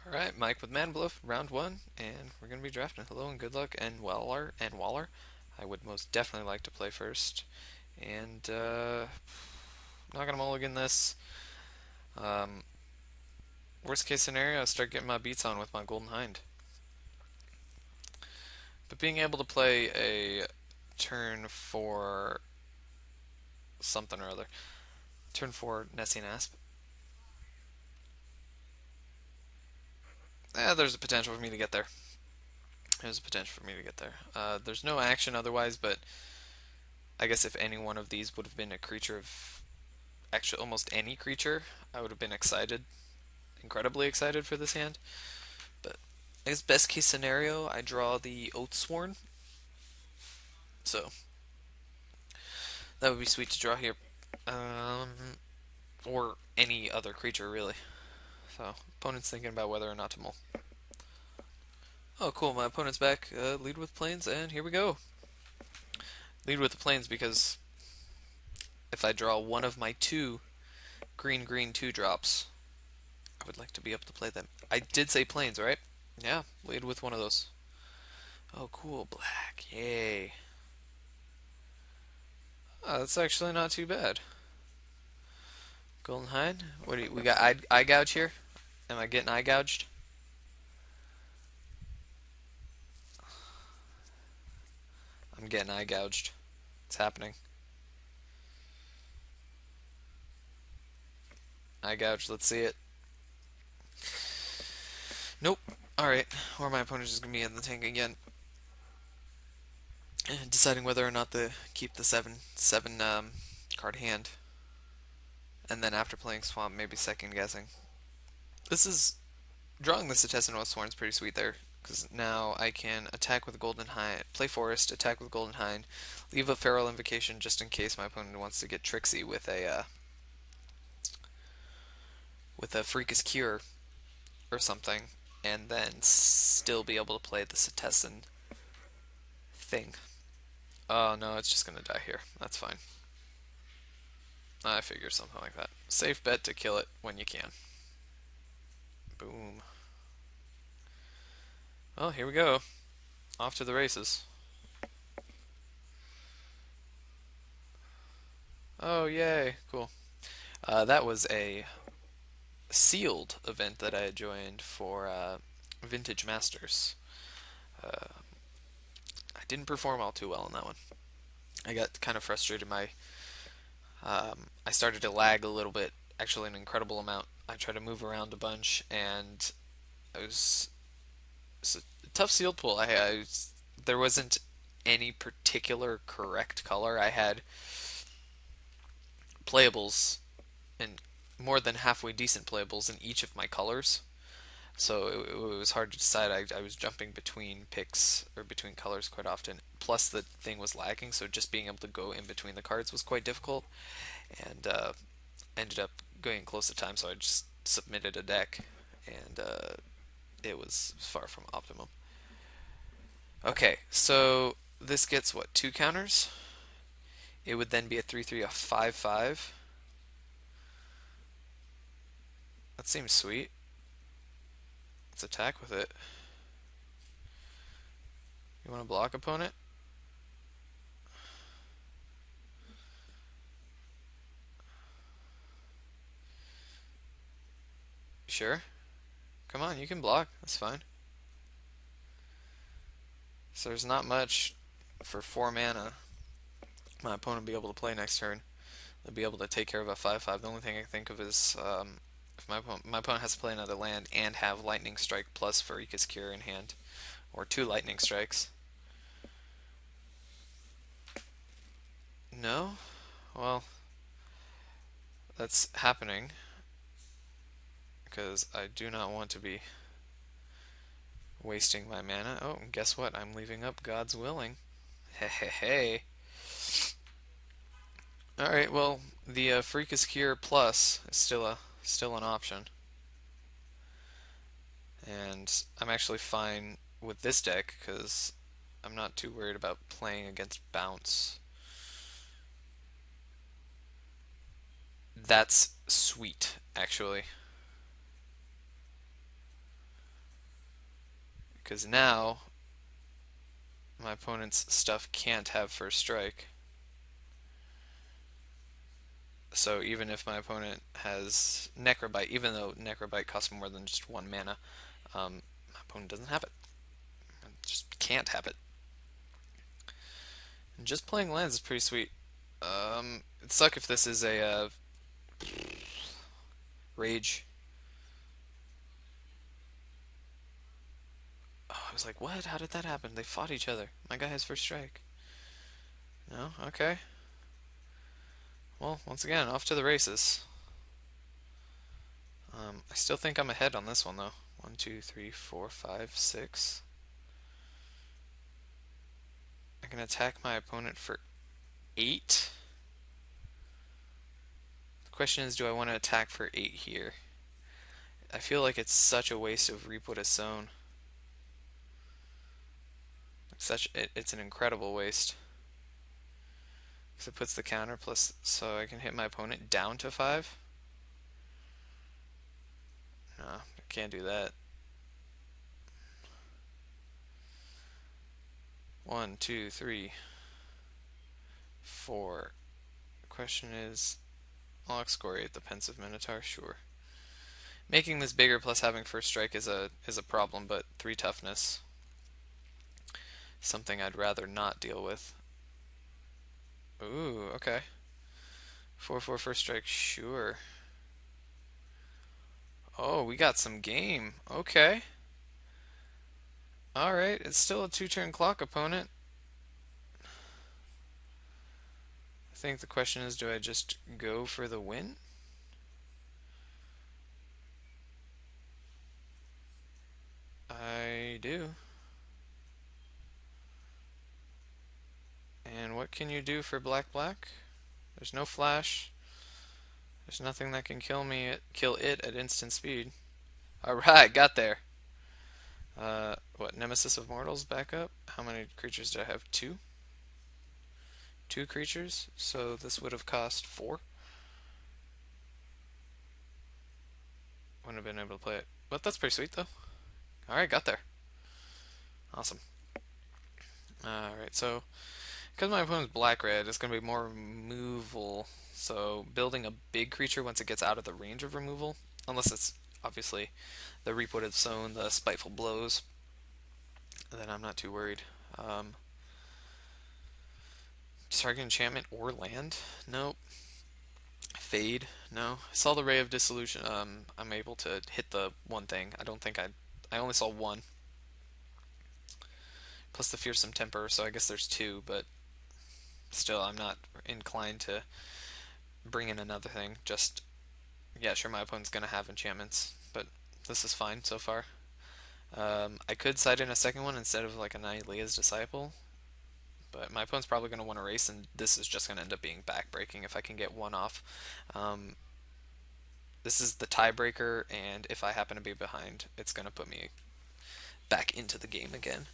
Alright, Mike with Manbluff, round one, and we're going to be drafting. Hello and good luck, and Waller. I would most definitely like to play first. And, not going to mulligan this. Um, Worst case scenario, I start getting my beats on with my Golden Hind. But being able to play a turn for something or other, turn for Nessian Asp, there's a potential for me to get there. There's a potential for me to get there. There's no action otherwise, but I guess if any one of these would have been a creature of actually almost any creature, I would have been excited, incredibly excited for this hand. But I guess best case scenario, I draw the Oathsworn, so that would be sweet to draw here, or any other creature really. So opponent's thinking about whether or not to mull. Oh, cool! My opponent's back. Lead with planes, and here we go. Lead with the planes because if I draw one of my two green green two drops, I would like to be able to play them. I did say planes, right? Yeah, lead with one of those. Oh, cool, black. Yay. Oh, that's actually not too bad. Golden Hind. What do we got? Eye gouge here. Am I getting eye gouged? I'm getting eye gouged. It's happening. Eye gouged. Let's see it. Nope. All right. Or my opponent's just gonna be in the tank again, deciding whether or not to keep the seven card hand, and then after playing Swamp, maybe second guessing. This is drawing the Setessan Oathsworn is pretty sweet there, because now I can attack with Golden Hind, play Forest, attack with Golden Hind, leave a Feral Invocation just in case my opponent wants to get tricksy with a Freakus Cure or something, and then still be able to play the Setessan thing. Oh no, it's just gonna die here. That's fine. I figure something like that. Safe bet to kill it when you can. Boom. Well, here we go. Off to the races. Oh, yay. Cool. That was a sealed event that I had joined for Vintage Masters. Uh, I didn't perform all too well in that one. I got kind of frustrated. I started to lag a little bit, actually an incredible amount. I tried to move around a bunch, and I was it's a tough sealed pool. There wasn't any particular correct color. I had playables and more than halfway decent playables in each of my colors. So it was hard to decide. I was jumping between picks or between colors quite often. Plus, the thing was lagging, so just being able to go in between the cards was quite difficult. And ended up going close to time, so I just submitted a deck, and it was far from optimum. Okay, so this gets what, two counters? It would then be a 3/3, a 5/5. That seems sweet. Let's attack with it. You want to block opponent? Sure. Come on, you can block. That's fine. So there's not much for 4 mana my opponent will be able to play next turn. They'll be able to take care of a 5/5. The only thing I can think of is if my opponent has to play another land and have Lightning Strike plus Farika's Cure in hand, or two Lightning Strikes. No? Well, that's happening because I do not want to be wasting my mana. Oh, and guess what? I'm leaving up God's Willing. Hey, hey, hey. All right. Well, the Freakus Cure Plus is still an option, and I'm actually fine with this deck because I'm not too worried about playing against bounce. That's sweet, actually. Because now my opponent's stuff can't have first strike. So even if my opponent has Necrobite, even though Necrobite costs more than just 1 mana, my opponent doesn't have it. Just can't have it. And just playing lands is pretty sweet. It'd suck if this is a rage. Oh, I was like, what? How did that happen? They fought each other. My guy has first strike. No? Okay. Well, once again, off to the races. I still think I'm ahead on this one, though. 1, 2, 3, 4, 5, 6. I can attack my opponent for 8. The question is, do I want to attack for 8 here? I feel like it's such a waste of Reap What Is Sown. It's an incredible waste. Because it puts the counter plus, so I can hit my opponent down to 5. No, I can't do that. 1, 2, 3, 4. The question is, I'll excoriate the Pensive Minotaur, sure. Making this bigger plus having first strike is a problem, but 3 toughness, something I'd rather not deal with. Ooh, okay. 4/4 first strike, sure. Oh, we got some game. Okay. Alright, it's still a 2-turn clock opponent. I think the question is, do I just go for the win? I do. And what can you do for black black? There's no flash. There's nothing that can kill it at instant speed. Alright, got there. What, Nemesis of Mortals back up? How many creatures do I have? 2? 2 creatures, so this would have cost 4. Wouldn't have been able to play it. But that's pretty sweet, though. Alright, got there. Awesome. Alright, so because my opponent's black-red, it's going to be more removal. So building a big creature once it gets out of the range of removal, unless it's obviously the Reap What Is Sown, the Spiteful Blows, then I'm not too worried. Target enchantment or land? Nope. Fade? No. I saw the Ray of Dissolution. I'm able to hit the one thing. I only saw one. Plus the Fearsome Temper, so I guess there's 2, but still, I'm not inclined to bring in another thing. Just, yeah, sure, my opponent's gonna have enchantments, but this is fine so far. I could side in a second one instead of like a Nylea's Disciple, but my opponent's probably going to want to race, and this is just going to end up being backbreaking if I can get one off. This is the tiebreaker, and if I happen to be behind, it's going to put me back into the game again.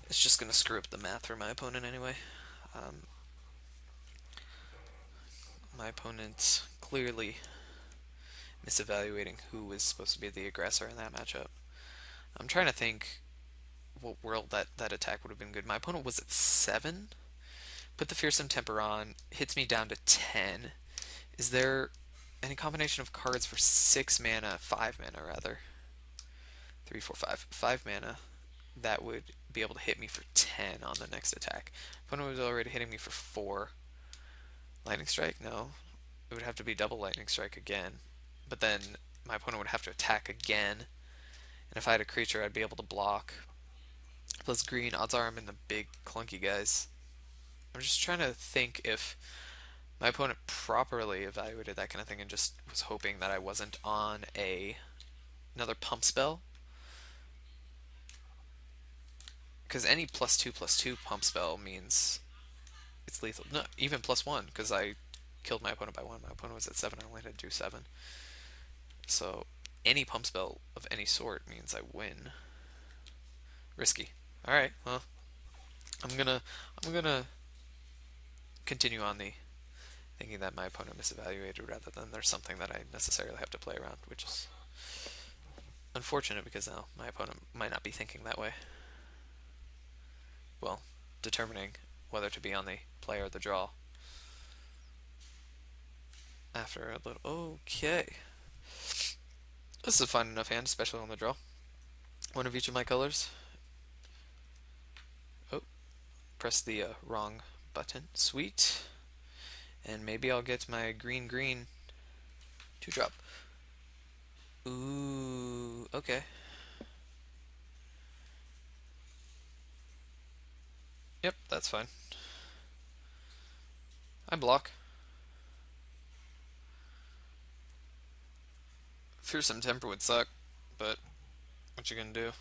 It's just going to screw up the math for my opponent anyway. My opponent's clearly misevaluating who is supposed to be the aggressor in that matchup. I'm trying to think what world that attack would have been good. My opponent was at 7. Put the Fearsome Temper on, hits me down to 10. Is there any combination of cards for 6 mana, 5 mana rather? 3, 4, 5. 5 mana that would be able to hit me for 10 on the next attack. Opponent was already hitting me for 4. Lightning Strike? No. It would have to be double Lightning Strike again. But then my opponent would have to attack again. And if I had a creature, I'd be able to block. Plus green, odds are I'm in the big clunky guys. I'm just trying to think if my opponent properly evaluated that kind of thing and just was hoping that I wasn't on another pump spell. Because any +2/+2 pump spell means it's lethal. No, even +1, because I killed my opponent by 1. My opponent was at 7, I only had to do 7. So any pump spell of any sort means I win. Risky. Alright, well, I'm gonna continue on the thinking that my opponent misevaluated rather than there's something that I necessarily have to play around, which is unfortunate because now my opponent might not be thinking that way. Well, determining whether to be on the play or the draw. After a little. Okay. This is a fine enough hand, especially on the draw. One of each of my colors. Oh, press the wrong button. Sweet. And maybe I'll get my green green 2-drop. Ooh, okay. Yep, that's fine. I block. Fearsome Temper would suck, but what you gonna do?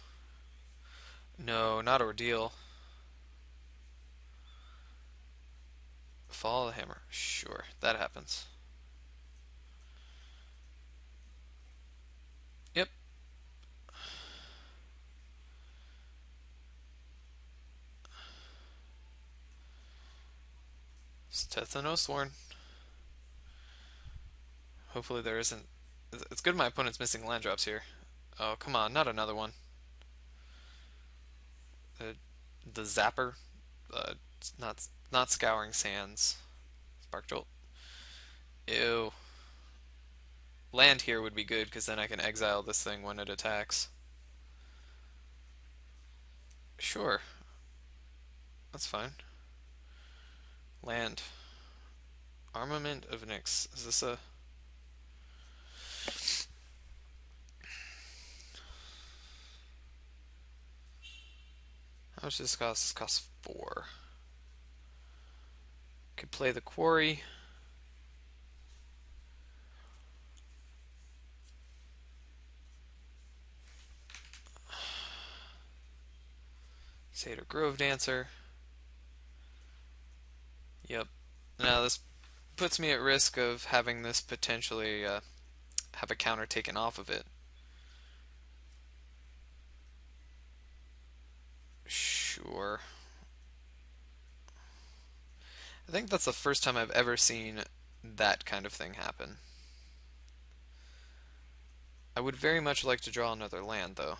No, not Ordeal. Fall of the Hammer. Sure, that happens. Yep. Stethanothorn. Hopefully there isn't. It's good my opponent's missing land drops here. Oh, come on, not another one. The, the Zapper. Not Scouring Sands. Spark Jolt. Ew. Land here would be good because then I can exile this thing when it attacks. Sure, that's fine. Land. Armament of Nyx. Is this a... How much does this cost? This costs 4. Could play the Quarry. Satyr Grove Dancer. Yep. Now this puts me at risk of having this potentially have a counter taken off of it. Sure. I think that's the first time I've ever seen that kind of thing happen. I would very much like to draw another land, though.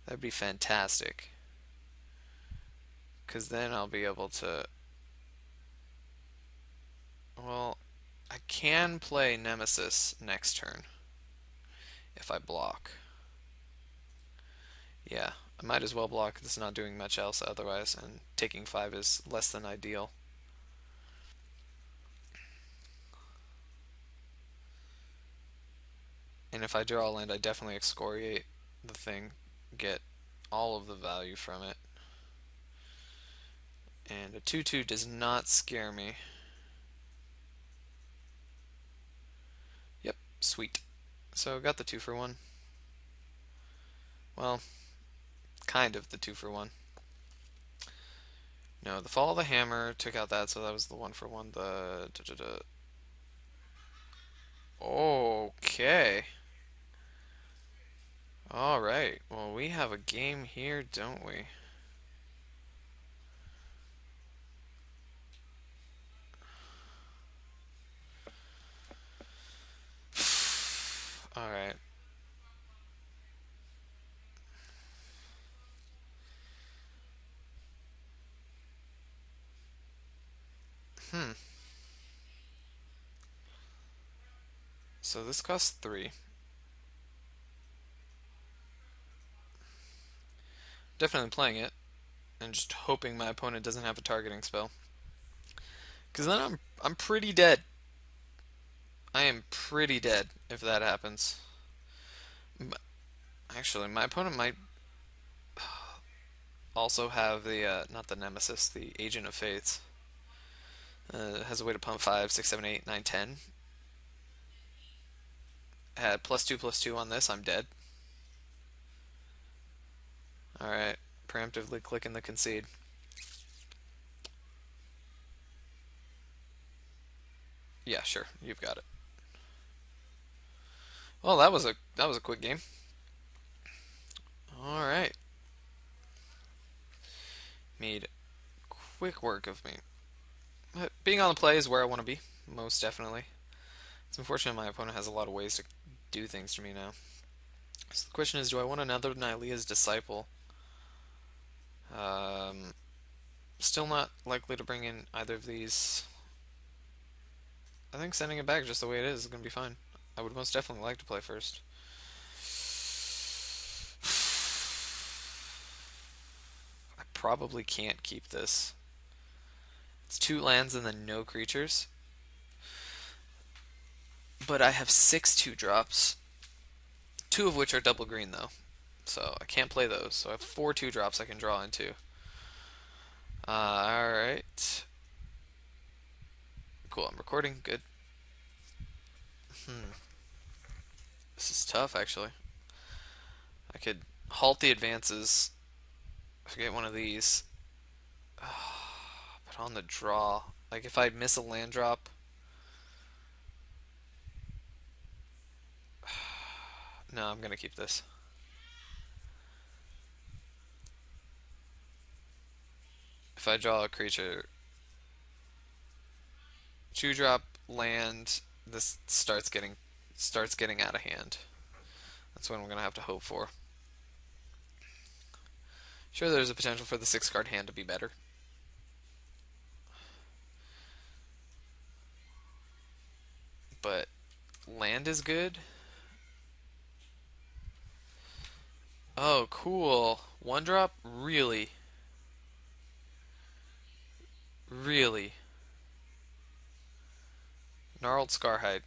That'd be fantastic. Because then I'll be able to... Well, I can play Nemesis next turn if I block. Yeah, I might as well block. It's not doing much else otherwise, and taking 5 is less than ideal. And if I draw a land, I definitely excoriate the thing, get all of the value from it. And a 2/2 does not scare me. Yep, sweet. So got the 2 for 1. Well, kind of the 2 for 1. No, the Fall of the Hammer took out that, so that was the 1 for 1. The Okay. Alright. Well, we have a game here, don't we? Alright. Hmm. So this costs 3. Definitely playing it, and just hoping my opponent doesn't have a targeting spell. Because then I'm pretty dead. I am pretty dead if that happens. Actually, my opponent might also have the not the Nemesis, the Agent of Fates. Has a way to pump 5, 6, 7, 8, 9, 10. Had +2/+2 on this. I'm dead. All right, preemptively clicking the concede. Yeah, sure, you've got it. Well, that was a quick game. All right, made quick work of me. But being on the play is where I want to be, most definitely. It's unfortunate my opponent has a lot of ways to do things to me now. So the question is, do I want another Nylea's Disciple? Um, Still not likely to bring in either of these. I think sending it back just the way it is going to be fine. I would most definitely like to play first. I probably can't keep this. It's 2 lands and then no creatures. But I have 6 2-drops, 2 of which are double green though. So I can't play those. So I have 4 2-drops I can draw into. Alright. Cool, I'm recording. Good. Hmm. This is tough, actually. I could halt the advances if I get one of these. But on the draw, like if I miss a land drop, no, I'm gonna keep this. If I draw a creature, 2-drop land, this starts getting out of hand. That's what I'm gonna have to hope for. Sure, there's a potential for the 6-card hand to be better, but land is good. Oh, cool. 1-drop? Really? Really? Gnarled Scarhide.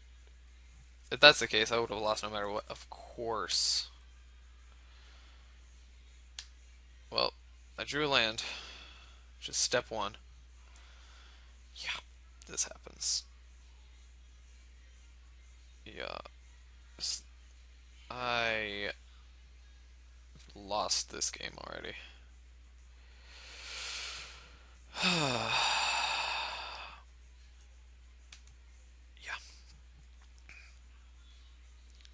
If that's the case, I would have lost no matter what. Of course. Well, I drew a land, which is step 1. Yeah, this happens. Yeah. I lost this game already. Yeah.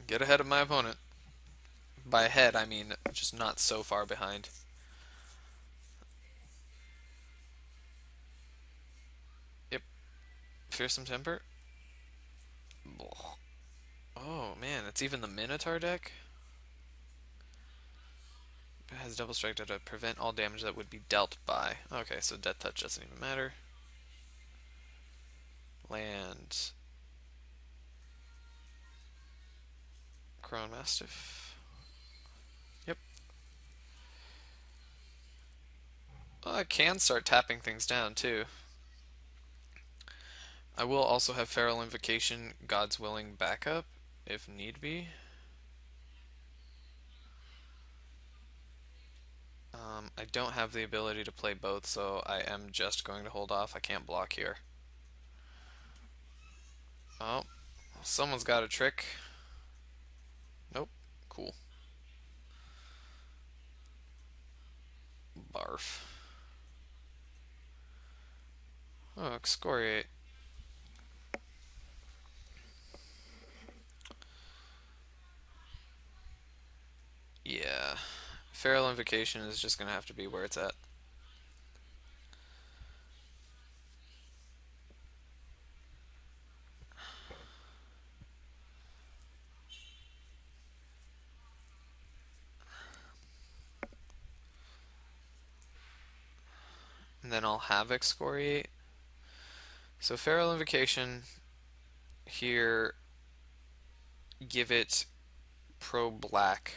Get ahead of my opponent. By ahead, I mean just not so far behind. Yep. Fearsome Temper. Oh man, it's even the Minotaur deck. It has double strike to prevent all damage that would be dealt by. Okay, so Death Touch doesn't even matter. Land. Crown Mastiff. Yep. Well, I can start tapping things down too. I will also have Feral Invocation, God's Willing backup, if need be. I don't have the ability to play both, so I am just going to hold off. I can't block here. Oh, someone's got a trick. Nope. Cool. Barf. Oh, excoriate. Yeah. Feral Invocation is just gonna have to be where it's at. And then I'll have excoriate. So Feral Invocation here, give it pro black.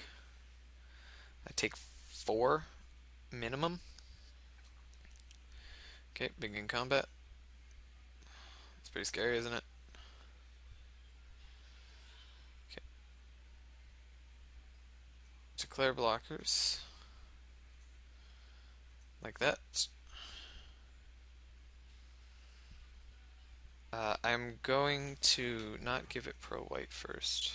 I take 4 minimum. Okay, begin combat. It's pretty scary, isn't it? Okay. Declare blockers. Like that. I'm going to not give it pro white first.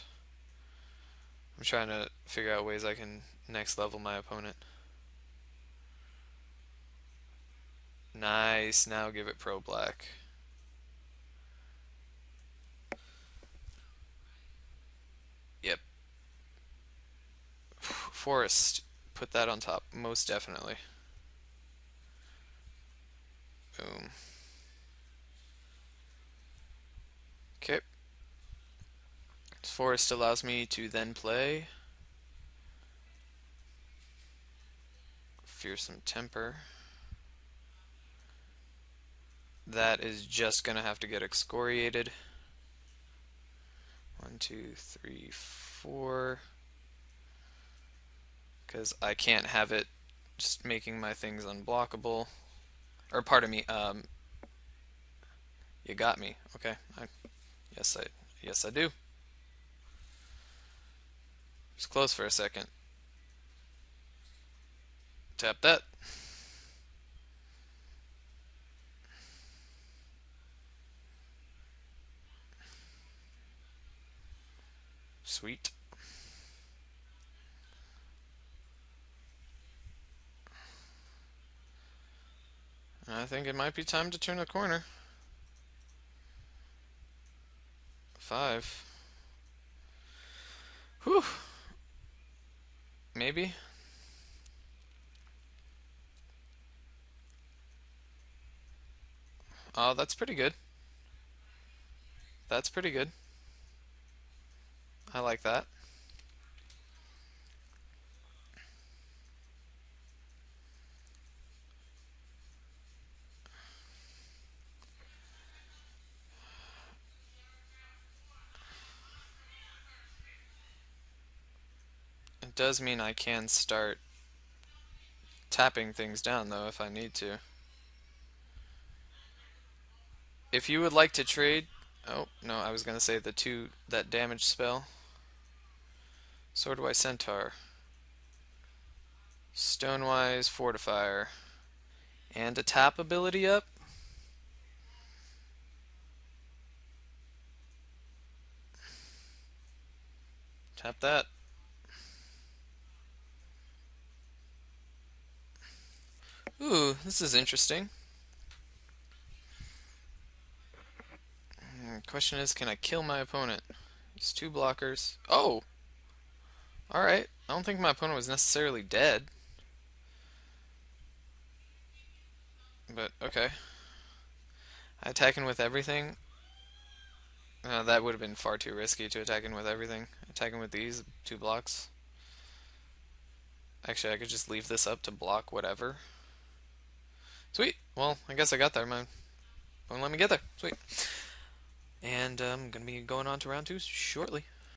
I'm trying to figure out ways I can next level my opponent. Nice, now give it pro black. Yep. Forest, put that on top, most definitely. Boom. Okay. Forest allows me to then play Fearsome Temper. That is just gonna have to get excoriated. 1, 2, 3, 4. Because I can't have it just making my things unblockable. Or pardon me, you got me. Okay. Yes, I do. It's close for a second. Tap that. Sweet. I think it might be time to turn the corner. 5. Whew. Maybe. Oh, that's pretty good. That's pretty good. I like that. It does mean I can start tapping things down, though, if I need to. If you would like to trade... Oh, no, I was going to say that damage spell. Swordwise Centaur. Stonewise Fortifier. And a tap ability up? Tap that. Ooh, this is interesting. Question is, can I kill my opponent? It's 2 blockers. Oh! Alright. I don't think my opponent was necessarily dead. But, okay. Attacking with everything? That would have been far too risky to attacking with everything. Attacking with these 2 blocks. Actually, I could just leave this up to block whatever. Sweet. Well, I guess I got there, man. Don't let me get there. Sweet. And I'm going to be going on to round 2 shortly.